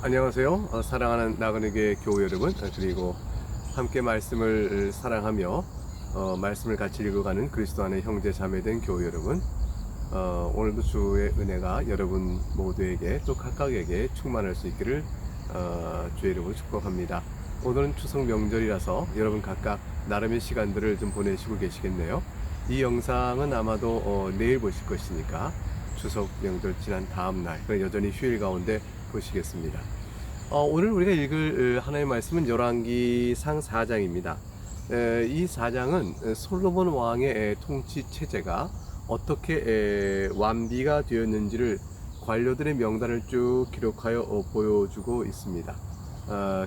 안녕하세요. 사랑하는 나그네교회 교우 여러분, 그리고 함께 말씀을 사랑하며 말씀을 같이 읽어가는 그리스도 안의 형제 자매된 교우 여러분, 오늘도 주의 은혜가 여러분 모두에게 또 각각에게 충만할 수 있기를 주의 이름으로 축복합니다. 오늘은 추석 명절이라서 여러분 각각 나름의 시간들을 좀 보내시고 계시겠네요. 이 영상은 아마도 내일 보실 것이니까 추석 명절 지난 다음 날 여전히 휴일 가운데 보시겠습니다. 오늘 우리가 읽을 하나의 말씀은 열왕기상 4장입니다. 이 4장은 솔로몬 왕의 통치 체제가 어떻게 완비가 되었는지를 관료들의 명단을 쭉 기록하여 보여주고 있습니다.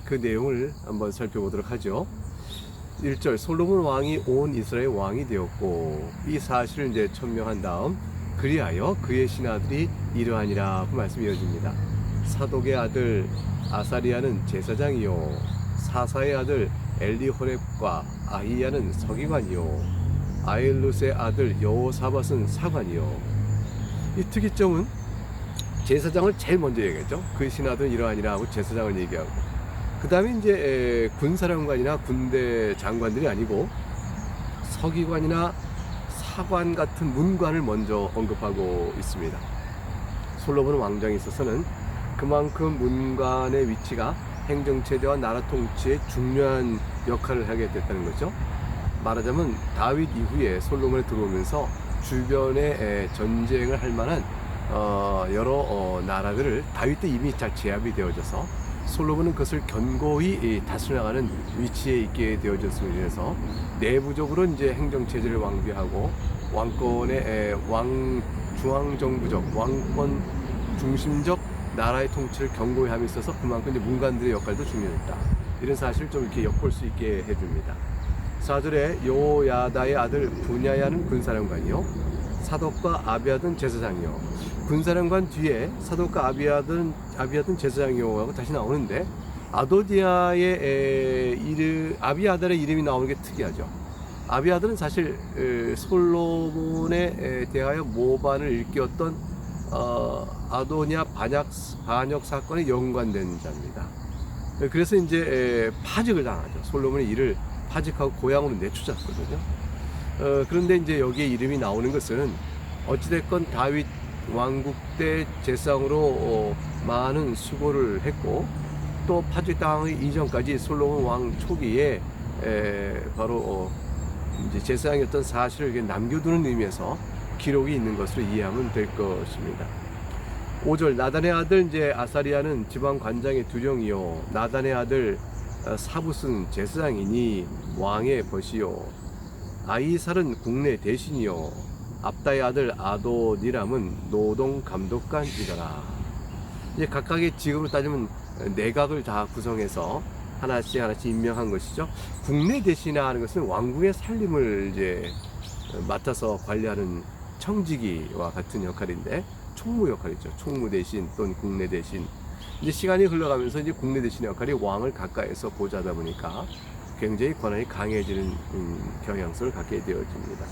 그 내용을 한번 살펴보도록 하죠. 1절, 솔로몬 왕이 온 이스라엘 왕이 되었고, 이 사실을 이제 천명한 다음 그리하여 그의 신하들이 이러하니라 그 말씀이 이어집니다. 사독의 아들 아사리아는 제사장이요, 사사의 아들 엘리호렙과 아히야는 서기관이요, 아일룻의 아들 여호사밧은 사관이요. 이 특이점은 제사장을 제일 먼저 얘기했죠. 그의 신하들은 이러하니라 하고 제사장을 얘기하고, 그 다음에 이제 군사령관이나 군대 장관들이 아니고 서기관이나 사관 같은 문관을 먼저 언급하고 있습니다. 솔로몬 왕정에 있어서는 그만큼 문관의 위치가 행정체제와 나라 통치에 중요한 역할을 하게 됐다는 거죠. 말하자면 다윗 이후에 솔로몬에 들어오면서 주변에 전쟁을 할 만한 여러 나라들을 다윗 때 이미 잘 제압이 되어져서 솔로몬은 그것을 견고히 다스려나가는 위치에 있게 되어졌음으로 인해서 내부적으로 이제 행정체제를 완비하고 왕권의 중앙정부적 왕권 중심적 나라의 통치를 견고히 함에 있어서 그만큼 이제 문관들의 역할도 중요했다. 이런 사실을 좀 이렇게 엿볼 수 있게 해줍니다. 4절에 요야다의 아들 분야야는 군사령관이요, 사독과 아비아든 제사장이요. 군사령관 뒤에 사독과 아비아든 제사장이요 하고 다시 나오는데, 아비아달의 이름이 나오는 게 특이하죠. 아비아달은 사실 솔로몬에 대하여 모반을 일깨웠던 아도니아 반역 사건에 연관된 자입니다. 그래서 이제 파직을 당하죠. 솔로몬이 이를 파직하고 고향으로 내쫓았거든요. 그런데 이제 여기에 이름이 나오는 것은 어찌됐건 다윗 왕국 때 제사장으로 많은 수고를 했고, 또 파직당하기 이전까지 솔로몬 왕 초기에 바로 이제 제사장이었던 사실을 남겨두는 의미에서 기록이 있는 것으로 이해하면 될 것입니다. 5절, 나단의 아들 이제 아사리아는 지방 관장의 두령이요, 나단의 아들 사붓은 제사장이니 왕의 벗이요, 아이살은 국내 대신이요, 압다의 아들 아도니람은 노동 감독관이더라. 이제 각각의 직업으로 따지면 내각을 다 구성해서 하나씩 임명한 것이죠. 국내 대신이라 하는 것은 왕궁의 살림을 이제 맡아서 관리하는 청지기와 같은 역할인데, 총무 역할이죠. 총무 대신 또는 국내 대신. 이제 시간이 흘러가면서 이제 국내 대신의 역할이 왕을 가까이에서 보좌하다 보니까 굉장히 권한이 강해지는 경향성을 갖게 되어집니다.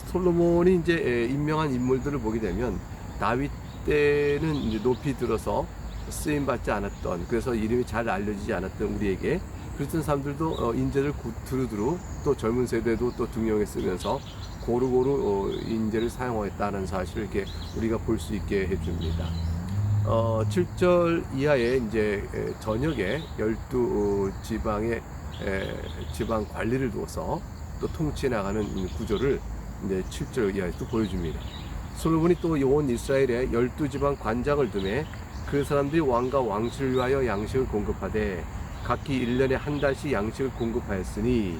솔로몬이 이제 임명한 인물들을 보게 되면 다윗 때는 이제 높이 들어서 쓰임 받지 않았던, 그래서 이름이 잘 알려지지 않았던 우리에게 그랬던 사람들도 인재를 두루두루 또 젊은 세대도 또 등용해 쓰면서 고루고루 인재를 사용했다는 사실을 이렇게 우리가 볼 수 있게 해줍니다. 7절 이하에 이제 전역에 12지방의 지방 관리를 두어서 또 통치해 나가는 구조를 이제 7절 이하에 또 보여줍니다. 솔로몬이 또 온 이스라엘에 12지방 관장을 두매 그 사람들이 왕과 왕실을 위하여 양식을 공급하되 각기 1년에 한 달씩 양식을 공급하였으니,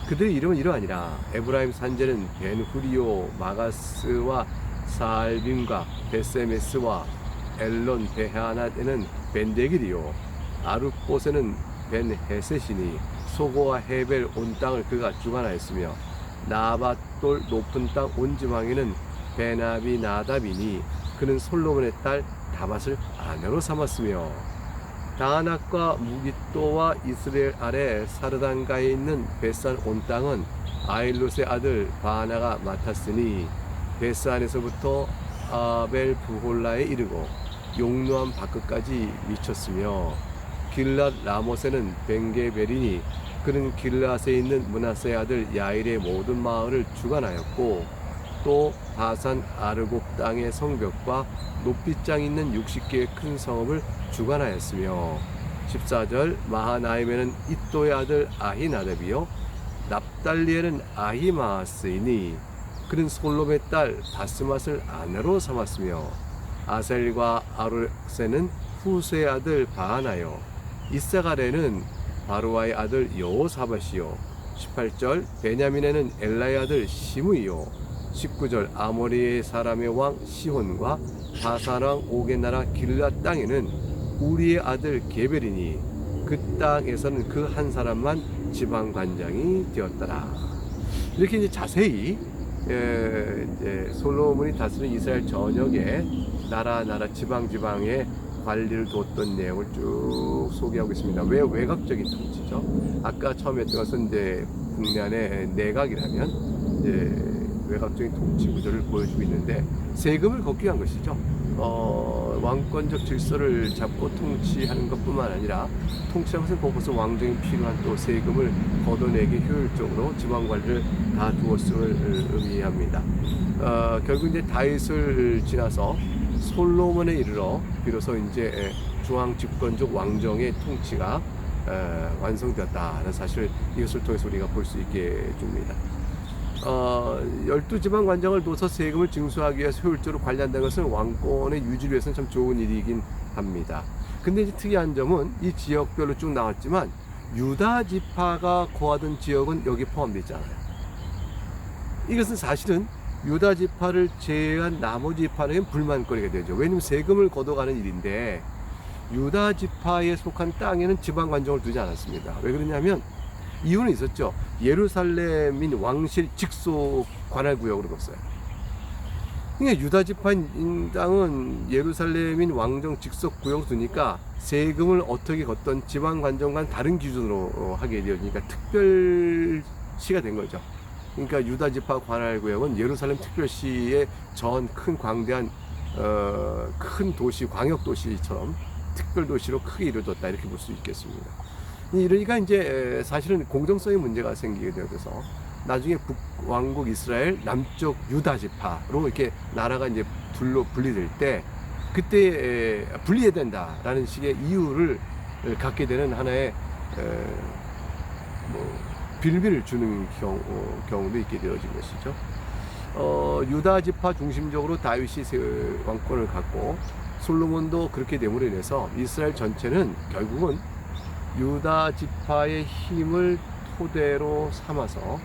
그들의 이름은 이러하니라. 에브라임 산제는 벤후리오 마가스와 살빔과 베세메스와 엘론 베하낫에는 벤데길이요, 아룻봇에는 벤헤셋이니, 소고와 헤벨 온 땅을 그가 주관하였으며, 나밧돌 높은 땅 온 지방에는 베나비 나답이니, 그는 솔로몬의 딸 다밧을 아내로 삼았으며, 다낙과 무깃도와 이스라엘 아래 사르단가에 있는 벳산 온 땅은 아일롯의 아들 바나가 맡았으니, 벳산에서부터 아벨 부홀라에 이르고 용노암 바크까지 미쳤으며 길랏 라모세는 벤게베리니 그는 길랏에 있는 므낫세의 아들 야일의 모든 마을을 주관하였고 또 바산 아르곡 땅의 성벽과 높이장 있는 60개의 큰 성읍을 주관하였으며 14절 마하나임에는 이또의 아들 아히나답이요 납달리에는 아히마스이니 그는 솔롬의 딸 바스맛을 아내로 삼았으며 아셀과 아루세는 후스의 아들 바하나요 이사갈에는 바루아의 아들 여호사밧이요 18절 베냐민에는 엘라의 아들 시므이요 19절 아모리의 사람의 왕 시혼과 바산 왕 옥의 나라 길랏 땅에는 우리의 아들 게벨이니 그 땅에서는 그 한 사람만 지방관장이 되었더라. 이렇게 이제 자세히 이제 솔로몬이 다스린 이스라엘 전역의 나라 지방의 관리를 뒀던 내용을 쭉 소개하고 있습니다. 왜 외곽적인 통치죠? 아까 처음에 했던 것은 이제 국내 안에 내각이라면 이제 외곽적인 통치 구조를 보여주고 있는데 세금을 걷기 위한 것이죠. 왕권적 질서를 잡고 통치하는 것뿐만 아니라 통치하는 것은 거기서 왕정이 필요한 또 세금을 걷어내기 효율적으로 지방 관리를 다 두었음을 의미합니다. 결국 이제 다윗을 지나서 솔로몬에 이르러 비로소 이제 중앙 집권적 왕정의 통치가 완성되었다는 사실을 이것을 통해서 우리가 볼 수 있게 줍니다. 12지방 관장을 둬서 세금을 징수하기 위해서 효율적으로 관리한다는 것은 왕권의 유지를 위해서는 참 좋은 일이긴 합니다. 근데 이제 특이한 점은 이 지역별로 쭉 나왔지만 유다 지파가 거하던 지역은 여기 포함되어 있잖아요. 이것은 사실은 유다 지파를 제외한 나머지 지파는 불만거리가 되죠. 왜냐하면 세금을 걷어가는 일인데 유다 지파에 속한 땅에는 지방 관정을 두지 않았습니다. 왜 그러냐면 이유는 있었죠. 예루살렘인 왕실 직속 관할 구역으로 뒀어요. 그러니까 유다 지파인 땅은 예루살렘인 왕정 직속 구역으로 두니까 세금을 어떻게 걷던 지방 관정과는 다른 기준으로 하게 되어지니까 특별시가 된 거죠. 그러니까 유다 지파 관할 구역은 예루살렘 특별시의 전 큰 광대한 큰 도시, 광역 도시처럼 특별 도시로 크게 이루어졌다 이렇게 볼 수 있겠습니다. 이러니까 이제 사실은 공정성의 문제가 생기게 되어서 나중에 북왕국 이스라엘 남쪽 유다 지파로 이렇게 나라가 이제 둘로 분리될 때 그때 분리해야 된다라는 식의 이유를 갖게 되는 하나의 빌미를 주는 경우도 있게 되어진 것이죠. 유다 지파 중심적으로 다윗이 왕권을 갖고 솔로몬도 그렇게 됨으로 인해서 이스라엘 전체는 결국은 유다 지파의 힘을 토대로 삼아서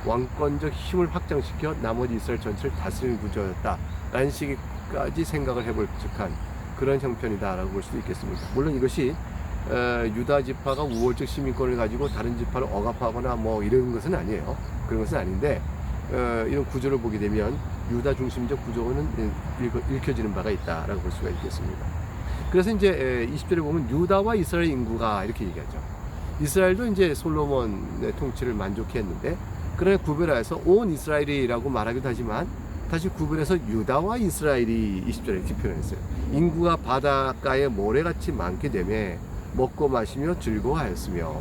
왕권적 힘을 확장시켜 나머지 이스라엘 전체를 다스리는 구조였다라는 식까지 생각을 해볼 적한 그런 형편이다라고 볼 수도 있겠습니다. 물론 이것이 유다 지파가 우월적 시민권을 가지고 다른 지파를 억압하거나 뭐 이런 것은 아니에요. 그런 것은 아닌데 이런 구조를 보게 되면 유다 중심적 구조는 읽혀지는 바가 있다라고 볼 수가 있겠습니다. 그래서 이제 20절에 보면 유다와 이스라엘 인구가 이렇게 얘기하죠. 이스라엘도 이제 솔로몬의 통치를 만족했는데 그러나 구별해서 온 이스라엘이라고 말하기도 하지만 다시 구별해서 유다와 이스라엘이 20절에 이렇게 표현했어요. 인구가 바닷가에 모래같이 많게 되며 먹고 마시며 즐거워하였으며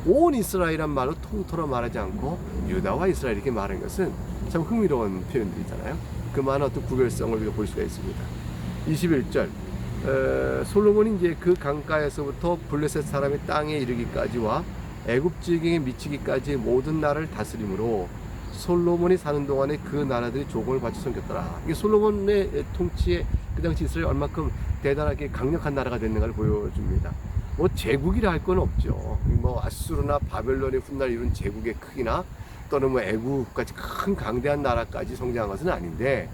온 이스라엘이란 말로 통틀어 말하지 않고 유다와 이스라엘 이렇게 말하는 것은 참 흥미로운 표현들이잖아요. 그 많은 어떤 구별성을 우리가 볼 수가 있습니다. 21절 솔로몬이 이제 그 강가에서부터 블레셋 사람의 땅에 이르기까지와 애굽 지경에 미치기까지 모든 나라를 다스림으로 솔로몬이 사는 동안에 그 나라들이 조공을 바쳐 섬겼더라. 이게 솔로몬의 통치에 그 당시 이스라엘 얼마큼 대단하게 강력한 나라가 됐는가를 보여줍니다. 뭐 제국이라 할 건 없죠. 뭐 아수르나 바벨론의 훗날 이룬 제국의 크기나 또는 뭐 애국같이 큰 강대한 나라까지 성장한 것은 아닌데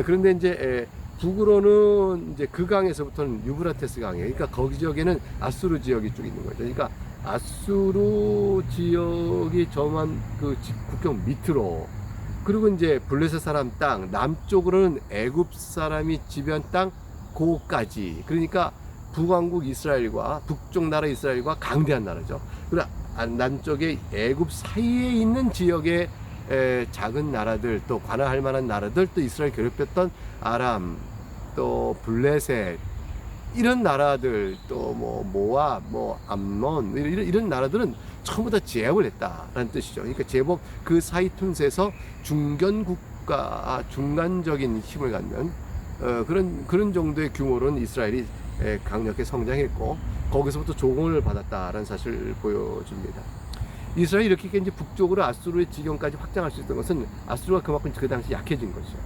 그런데 이제 북으로는 이제 그 강에서부터는 유브라테스 강에, 그러니까 거기 지역에는 아수르 지역이 쭉 있는 거죠. 그러니까 아수르 지역이 점한 그 국경 밑으로, 그리고 이제 블레셋 사람 땅, 남쪽으로는 애굽 사람이 지배한 땅, 고까지. 그러니까 북왕국 이스라엘과 북쪽 나라 이스라엘과 강대한 나라죠. 그러나 남쪽에 애굽 사이에 있는 지역의 작은 나라들, 또 관할할 만한 나라들, 또 이스라엘 괴롭혔던 아람, 또 블레셋, 이런 나라들 또 뭐 모압, 뭐 암몬 이런 나라들은 전부 다 제압을 했다라는 뜻이죠. 그러니까 제법 그 사이 틈새에서 중견 국가, 중간적인 힘을 갖는 그런 정도의 규모로는 이스라엘이 강력하게 성장했고 거기서부터 조공을 받았다라는 사실을 보여줍니다. 이스라엘이 이렇게 이제 북쪽으로 아수르의 지경까지 확장할 수 있던 것은 아수르가 그만큼 그 당시 약해진 것이죠.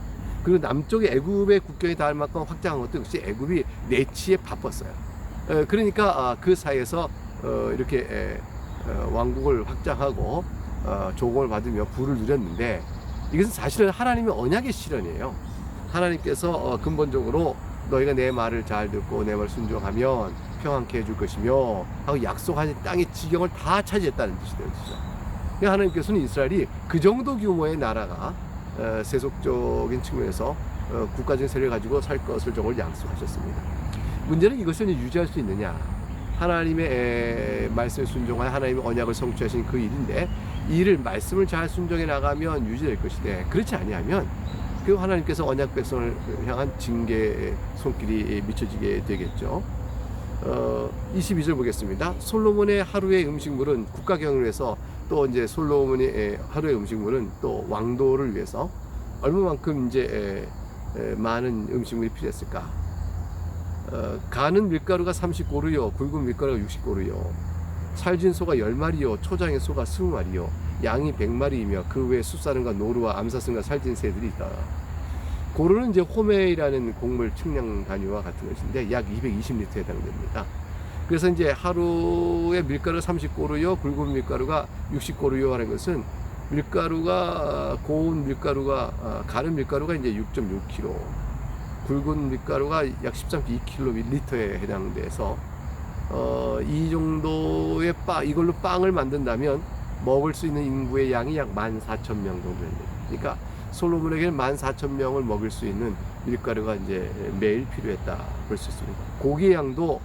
그리고 남쪽에 애굽의 국경에 닿을 만큼 확장한 것도 역시 애굽이 내치에 바빴어요. 그러니까 그 사이에서 이렇게 왕국을 확장하고 조공을 받으며 부를 누렸는데 이것은 사실은 하나님의 언약의 실현이에요. 하나님께서 근본적으로 너희가 내 말을 잘 듣고 내 말을 순종하면 평안케 해줄 것이며 하고 약속한 땅의 지경을 다 차지했다는 뜻이 되는 거죠. 그러니까 하나님께서는 이스라엘이 그 정도 규모의 나라가 세속적인 측면에서 국가적인 세력을 가지고 살 것을 정을 약속하셨습니다. 문제는 이것을 유지할 수 있느냐. 하나님의 말씀에 순종하여 하나님의 언약을 성취하신 그 일인데 이 일을 말씀을 잘 순종해 나가면 유지될 것이되 그렇지 아니하면 그 하나님께서 언약 백성을 향한 징계의 손길이 미쳐지게 되겠죠. 22절 보겠습니다. 솔로몬의 하루의 음식물은 국가 경영을 위해서 또 이제 솔로몬의 하루의 음식물은 또 왕도를 위해서 얼마만큼 이제 많은 음식물이 필요했을까? 가는 밀가루가 30고루요, 굵은 밀가루가 60고루요, 살진 소가 10마리요, 초장의 소가 20마리요, 양이 100마리이며 그 외에 숫사슴과 노루와 암사슴과 살진 새들이 있다. 고루는 이제 호메이라는 곡물 측량 단위와 같은 것인데 약 220리터에 해당됩니다. 그래서 이제 하루에 밀가루 30고루요, 굵은 밀가루가 60고루요 하는 것은 밀가루가 고운 밀가루가 가는 밀가루가 이제 6.6kg, 굵은 밀가루가 약 13.2kg에 해당돼서 이 정도의 이걸로 빵을 만든다면 먹을 수 있는 인구의 양이 약 14,000명 정도 됩니다. 그러니까 솔로몬에게는 14,000명을 먹일 수 있는 밀가루가 이제 매일 필요했다 볼 수 있습니다. 고기의 양도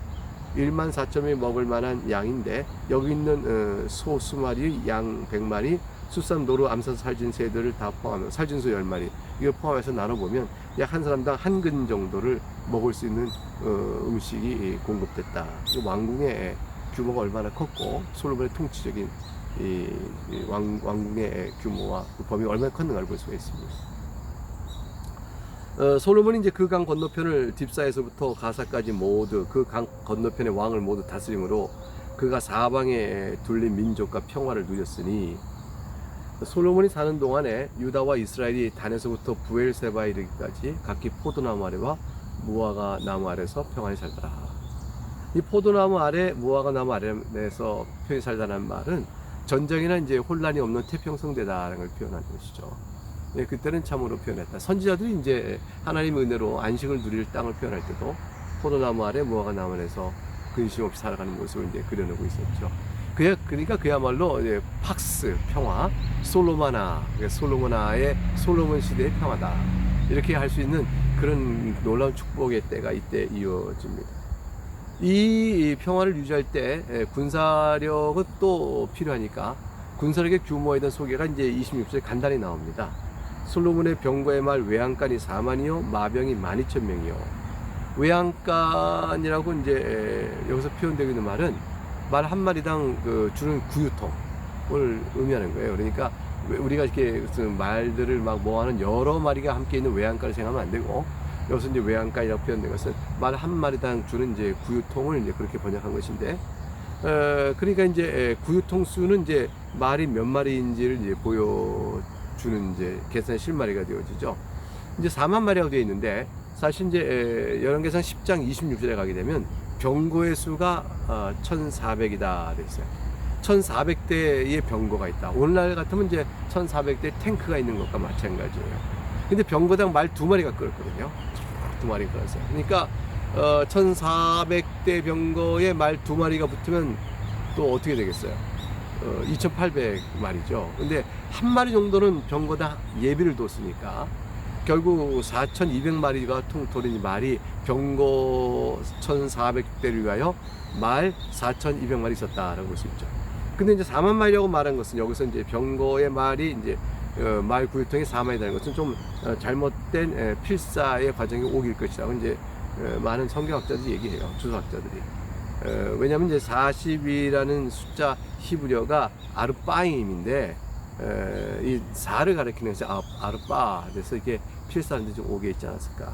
14,000명이 먹을 만한 양인데 여기 있는 소 20마리, 양 100마리, 숫산, 노루, 암사, 살진 새들을 다 포함하면 살진소 10마리 이걸 포함해서 나눠보면 약 한 사람당 한 근 정도를 먹을 수 있는 음식이 공급됐다. 왕궁의 규모가 얼마나 컸고 솔로몬의 통치적인 이 왕궁의 규모와 그 범위가 얼마나 컸는가를 볼 수가 있습니다. 솔로몬이 이제 그 강 건너편을 딥사에서부터 가사까지 모두 그 강 건너편의 왕을 모두 다스림으로 그가 사방에 둘린 민족과 평화를 누렸으니 솔로몬이 사는 동안에 유다와 이스라엘이 단에서부터 부엘세바에 이르기까지 각기 포도나무 아래와 무화과 나무 아래서 평안히 살더라. 이 포도나무 아래 무화과 나무 아래에서 평안히 살다는 말은 전쟁이나 이제 혼란이 없는 태평성대다라는 걸 표현하는 것이죠. 예, 그때는 참으로 표현했다. 선지자들이 이제 하나님의 은혜로 안식을 누릴 땅을 표현할 때도 포도나무 아래 무화과 나무 아래에서 근심 없이 살아가는 모습을 이제 그려내고 있었죠. 그러니까 그야말로 이제 팍스 평화, 솔로모나의 솔로몬 시대의 평화다. 이렇게 할 수 있는 그런 놀라운 축복의 때가 이때 이어집니다. 이 평화를 유지할 때 군사력은 또 필요하니까 군사력의 규모에 대한 소개가 이제 26절에 간단히 나옵니다. 솔로몬의 병거의 말 외양간이 4만이요 마병이 12,000명이요. 외양간이라고 이제 여기서 표현되고 있는 말은 말 한 마리당 주는 구유통을 의미하는 거예요. 그러니까 우리가 이렇게 무슨 말들을 막 모아는 여러 마리가 함께 있는 외양간을 생각하면 안 되고 여기서 이제 외양간이라고 표현된 것은 말 한 마리당 주는 이제 구유통을 이제 그렇게 번역한 것인데, 그러니까 이제 구유통 수는 이제 말이 몇 마리인지를 이제 보여주는 이제 계산 실마리가 되어지죠. 이제 4만 마리라고 되어 있는데 사실 이제 열왕기상 10장 26절에 가게 되면 병거의 수가 1,400이다 돼 있어요. 1,400대의 병거가 있다. 오늘날 같으면 이제 1,400대 탱크가 있는 것과 마찬가지예요. 근데 병거당 말 2마리가 끌었거든요. 2마리가 끌었어요. 그러니까 1,400대 병거에 말 2마리가 붙으면 또 어떻게 되겠어요? 2,800마리죠. 근데 한 마리 정도는 병거당 예비를 뒀으니까 결국 4,200마리가 돌린 말이 병거 1,400대를 위하여 말 4,200마리 있었다라고 볼 수 있죠. 근데 이제 4만 마리라고 말한 것은 여기서 이제 병거의 말이 이제 말 구유통이 4만이라는 것은 좀 잘못된 필사의 과정이 오길 것이라고 이제 많은 성경학자들이 얘기해요. 주석학자들이. 왜냐하면 이제 40이라는 숫자 히브리어가 아르바임인데 이 4를 가리키는 것이 아르바, 그래서 이게 필사하는데 좀 오게 있지 않았을까.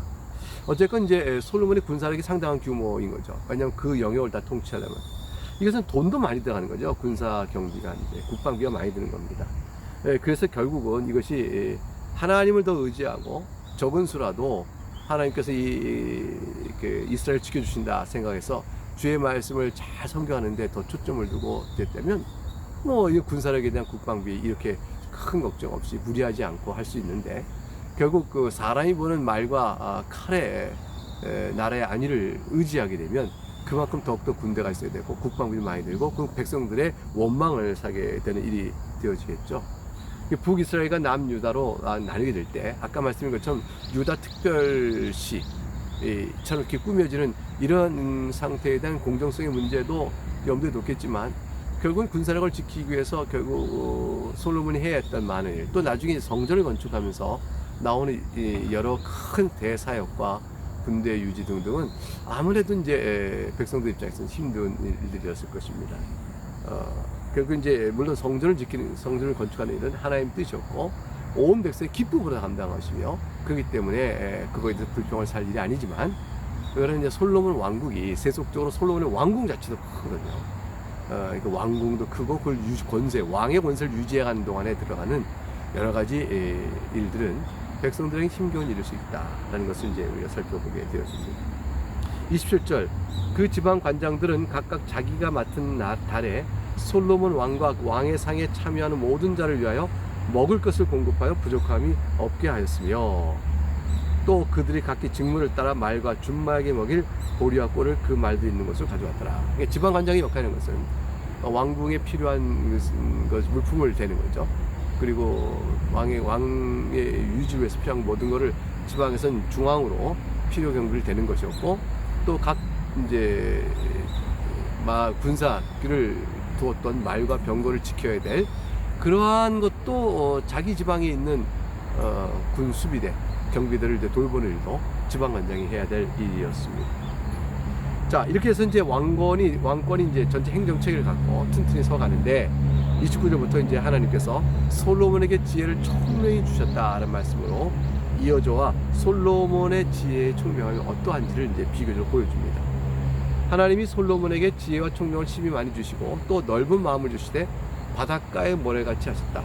어쨌건 이제 솔로몬의 군사력이 상당한 규모인 거죠. 왜냐하면 그 영역을 다 통치하려면 이것은 돈도 많이 들어가는 거죠. 군사 경비가 이제 국방비가 많이 드는 겁니다. 그래서 결국은 이것이 하나님을 더 의지하고 적은 수라도 하나님께서 이스라엘 지켜주신다 생각해서 주의 말씀을 잘 성경하는데 더 초점을 두고 됐다면 뭐 이 군사력에 대한 국방비 이렇게 큰 걱정 없이 무리하지 않고 할 수 있는데, 결국 그 사람이 보는 말과 칼에 나라의 안위를 의지하게 되면 그만큼 더욱더 군대가 있어야 되고 국방비도 많이 들고 그 백성들의 원망을 사게 되는 일이 되어지겠죠. 북이스라엘과 남유다로 나뉘게 될 때 아까 말씀드린 것처럼 유다 특별시처럼 이렇게 꾸며지는 이런 상태에 대한 공정성의 문제도 염두에 놓겠지만, 결국은 군사력을 지키기 위해서 결국 솔로몬이 해야 했던 많은 일, 또 나중에 성전을 건축하면서 나오는 여러 큰 대사역과 군대 유지 등등은 아무래도 이제 백성들 입장에서는 힘든 일들이었을 것입니다. 결국 이제 물론 성전을 건축하는 일은 하나님 뜻이었고 온 백성의 기쁨으로 감당하시며, 그렇기 때문에 그거에 대해서 불평을 살 일이 아니지만, 그거는 이제 솔로몬 왕국이 세속적으로 솔로몬의 왕궁 자체도 크거든요. 그 왕궁도 크고 그걸 왕의 권세를 유지해가는 동안에 들어가는 여러 가지 일들은 백성들에게 힘겨운 일일 수 있다라는 것을 이제 우리가 살펴보게 되었습니다. 27절, 그 지방 관장들은 각각 자기가 맡은 달에 솔로몬 왕과 왕의 상에 참여하는 모든 자를 위하여 먹을 것을 공급하여 부족함이 없게 하였으며, 또 그들이 각기 직무를 따라 말과 준마에게 먹일 보리와 꼴을 그 말들이 있는 것을 가져왔더라. 지방 관장이 역할하는 것은 왕궁에 필요한 물품을 대는 거죠. 그리고 왕의 유지를 위해서 필요한 모든 것을 지방에서는 중앙으로 필요 경비를 대는 것이었고, 또 각 이제 군사를 두었던 말과 병거를 지켜야 될 그러한 것도 자기 지방에 있는 군 수비대 경비들을 이제 돌보는 일도 지방관장이 해야 될 일이었습니다. 자, 이렇게 해서 이제 왕권이 이제 전체 행정체계를 갖고 튼튼히 서가는데, 29절부터 이제 하나님께서 솔로몬에게 지혜를 총명히 주셨다는 말씀으로 이어져와 솔로몬의 지혜의 총명함이 어떠한지를 이제 비교적으로 보여줍니다. 하나님이 솔로몬에게 지혜와 총명을 심히 많이 주시고 또 넓은 마음을 주시되 바닷가의 모래같이 하셨다.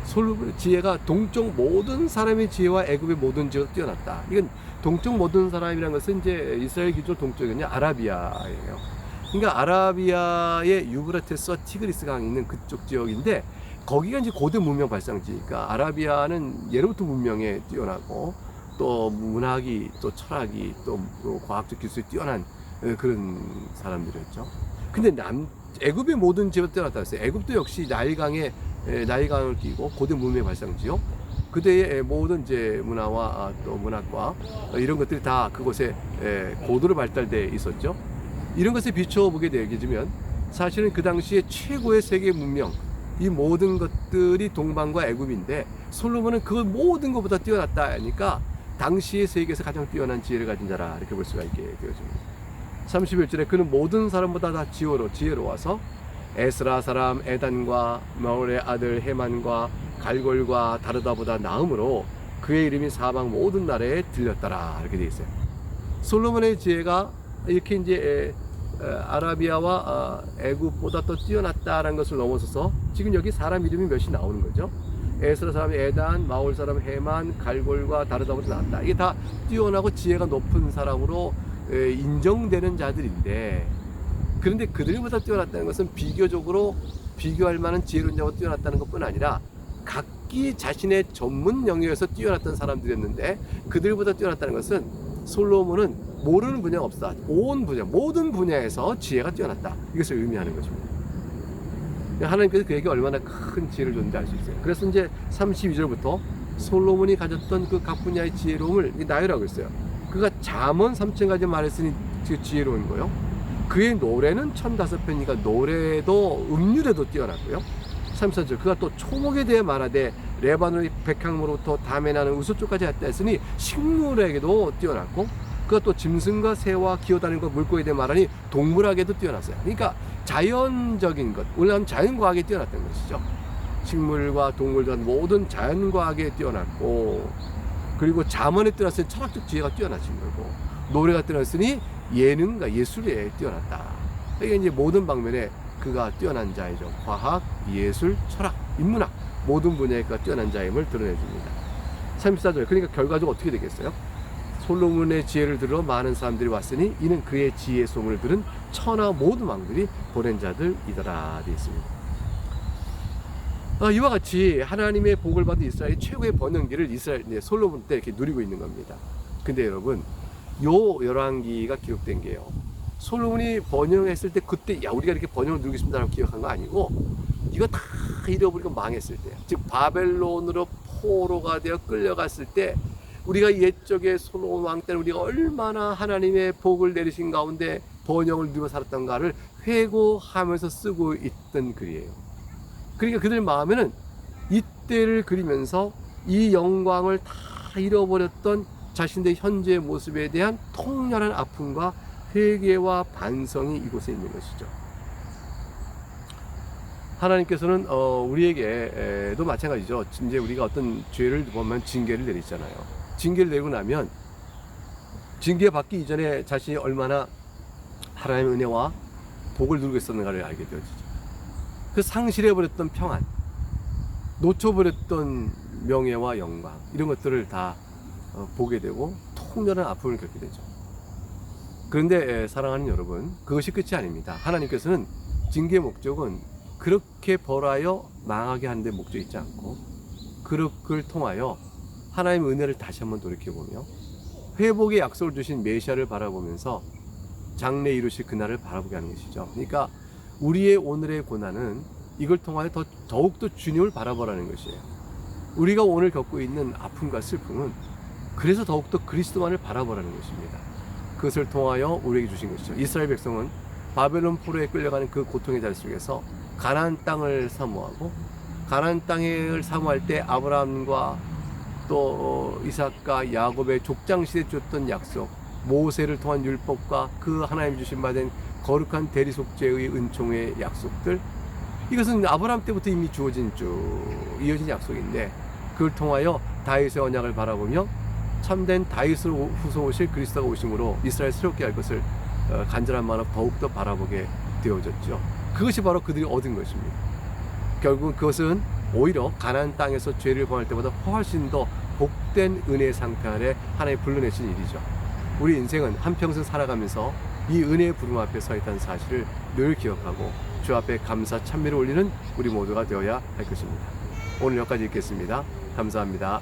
솔로몬의 지혜가 동쪽 모든 사람의 지혜와 애굽의 모든 지혜가 뛰어났다. 이건 동쪽 모든 사람이라는 것은 이제 이스라엘 기준 동쪽은요 아라비아예요. 그러니까 아라비아의 유브라테스와 티그리스 강이 있는 그쪽 지역인데, 거기가 이제 고대 문명 발상지니까, 그러니까 아라비아는 예로부터 문명에 뛰어나고 또 문학이 또 철학이 또 과학적 기술이 뛰어난 그런 사람들이었죠. 근데 애굽의 모든 지혜가 뛰어났다 했어요. 애굽도 역시 나일강을 끼고 고대 문명의 발상지요. 그때의 모든 이제 문화와 또 문학과 이런 것들이 다 그곳에 고도로 발달돼 있었죠. 이런 것에 비춰보게 되면 사실은 그 당시에 최고의 세계 문명, 이 모든 것들이 동방과 애굽인데 솔로몬은 그 모든 것보다 뛰어났다 하니까 당시의 세계에서 가장 뛰어난 지혜를 가진 자라, 이렇게 볼 수가 있게 되어집니다. 31절에 그는 모든 사람보다 다 지혜로워서 에스라 사람 에단과 마올의 아들 헤만과 갈골과 다르다보다 나음으로 그의 이름이 사방 모든 나라에 들렸더라, 이렇게 되어 있어요. 솔로몬의 지혜가 이렇게 이제 아라비아와 애굽보다 더 뛰어났다라는 것을 넘어서서 지금 여기 사람 이름이 몇이 나오는 거죠. 에스라 사람 에단, 마올 사람 헤만, 갈골과 다르다보다 나았다. 이게 다 뛰어나고 지혜가 높은 사람으로 인정되는 자들인데, 그런데 그들보다 뛰어났다는 것은 비교적으로 비교할 만한 지혜로운 자와 뛰어났다는 것뿐 아니라 각기 자신의 전문 영역에서 뛰어났던 사람들이었는데, 그들보다 뛰어났다는 것은 솔로몬은 모르는 분야가 없다. 모든 분야에서 지혜가 뛰어났다. 이것을 의미하는 것입니다. 하나님께서 그에게 얼마나 큰 지혜를 줬는지 알 수 있어요. 그래서 이제 32절부터 솔로몬이 가졌던 그 각 분야의 지혜로움을 나열하고 있어요. 그가 잠언 3,000가지 말했으니 지혜로운 거요. 그의 노래는 1,005편이니까 노래도 음률에도 뛰어났고요. 34절, 그가 또 초목에 대해 말하되 레바논의 백향으로부터 담에 나는 우수초까지 했다 했으니 식물에게도 뛰어났고, 그것도 짐승과 새와 기어다니는 것, 물고기에 대해 말하니 동물학에도 뛰어났어요. 그러니까 자연적인 것, 원래는 자연과학에 뛰어났던 것이죠. 식물과 동물과 모든 자연과학에 뛰어났고, 그리고 자문에 뛰어났으니 철학적 지혜가 뛰어나신 거고, 노래가 뛰어났으니 예능과 예술에 뛰어났다. 이게 이제 모든 방면에 그가 뛰어난 자이죠. 과학, 예술, 철학, 인문학 모든 분야에 그가 뛰어난 자임을 드러내줍니다. 34절, 그러니까 결과적으로 어떻게 되겠어요? 솔로몬의 지혜를 들어 많은 사람들이 왔으니 이는 그의 지혜 소문을 들은 천하 모든 왕들이 보낸 자들이더라 되어 있습니다. 이와 같이 하나님의 복을 받은 이스라엘이 최고의 번영기를 이스라엘 솔로몬 때 이렇게 누리고 있는 겁니다. 근데 여러분, 요 열왕기가 기록된 게요, 솔로몬이 번영했을 때 그때 야 우리가 이렇게 번영을 누리겠습니다라고 기억한 거 아니고, 이거 다 잃어버리고 망했을 때, 즉 바벨론으로 포로가 되어 끌려갔을 때, 우리가 옛적에 솔로몬 왕 때는 우리가 얼마나 하나님의 복을 내리신 가운데 번영을 누리며 살았던가를 회고하면서 쓰고 있던 글이에요. 그러니까 그들 마음에는 이때를 그리면서 이 영광을 다 잃어버렸던 자신들의 현재의 모습에 대한 통렬한 아픔과 회개와 반성이 이곳에 있는 것이죠. 하나님께서는 우리에게도 마찬가지죠. 이제 우리가 어떤 죄를 보면 징계를 내리잖아요. 징계를 내리고 나면 징계 받기 이전에 자신이 얼마나 하나님의 은혜와 복을 누리고 있었는가를 알게 되어지죠. 그 상실해버렸던 평안, 놓쳐버렸던 명예와 영광, 이런 것들을 다 보게 되고 통렬한 아픔을 겪게 되죠. 그런데 사랑하는 여러분, 그것이 끝이 아닙니다. 하나님께서는 징계의 목적은 그렇게 벌하여 망하게 하는 데 목적이 있지 않고, 그를 통하여 하나님의 은혜를 다시 한번 돌이켜보며 회복의 약속을 주신 메시아를 바라보면서 장래 이루실 그날을 바라보게 하는 것이죠. 그러니까 우리의 오늘의 고난은 이걸 통하여 더욱더 주님을 바라보라는 것이에요. 우리가 오늘 겪고 있는 아픔과 슬픔은 그래서 더욱더 그리스도만을 바라보라는 것입니다. 그것을 통하여 우리에게 주신 것이죠. 이스라엘 백성은 바벨론 포로에 끌려가는 그 고통의 자리 속에서 가나안 땅을 사모하고, 가나안 땅을 사모할 때 아브라함과 또 이삭과 야곱의 족장시대에 줬던 약속, 모세를 통한 율법과 그 하나님 주신 바된 거룩한 대리속죄의 은총의 약속들, 이것은 아브라함 때부터 이미 주어진 이어진 약속인데, 그걸 통하여 다윗의 언약을 바라보며 참된 다윗을 후손오실 그리스도가 오심으로 이스라엘 새롭게 할 것을 간절한 마음으로 더욱더 바라보게 되어졌죠. 그것이 바로 그들이 얻은 것입니다. 결국 그것은 오히려 가나안 땅에서 죄를 범할 때보다 훨씬 더 복된 은혜의 상태 아래 하나님 불러내신 일이죠. 우리 인생은 한평생 살아가면서 이 은혜의 부름 앞에 서 있다는 사실을 늘 기억하고 주 앞에 감사 찬미를 올리는 우리 모두가 되어야 할 것입니다. 오늘 여기까지 읽겠습니다. 감사합니다.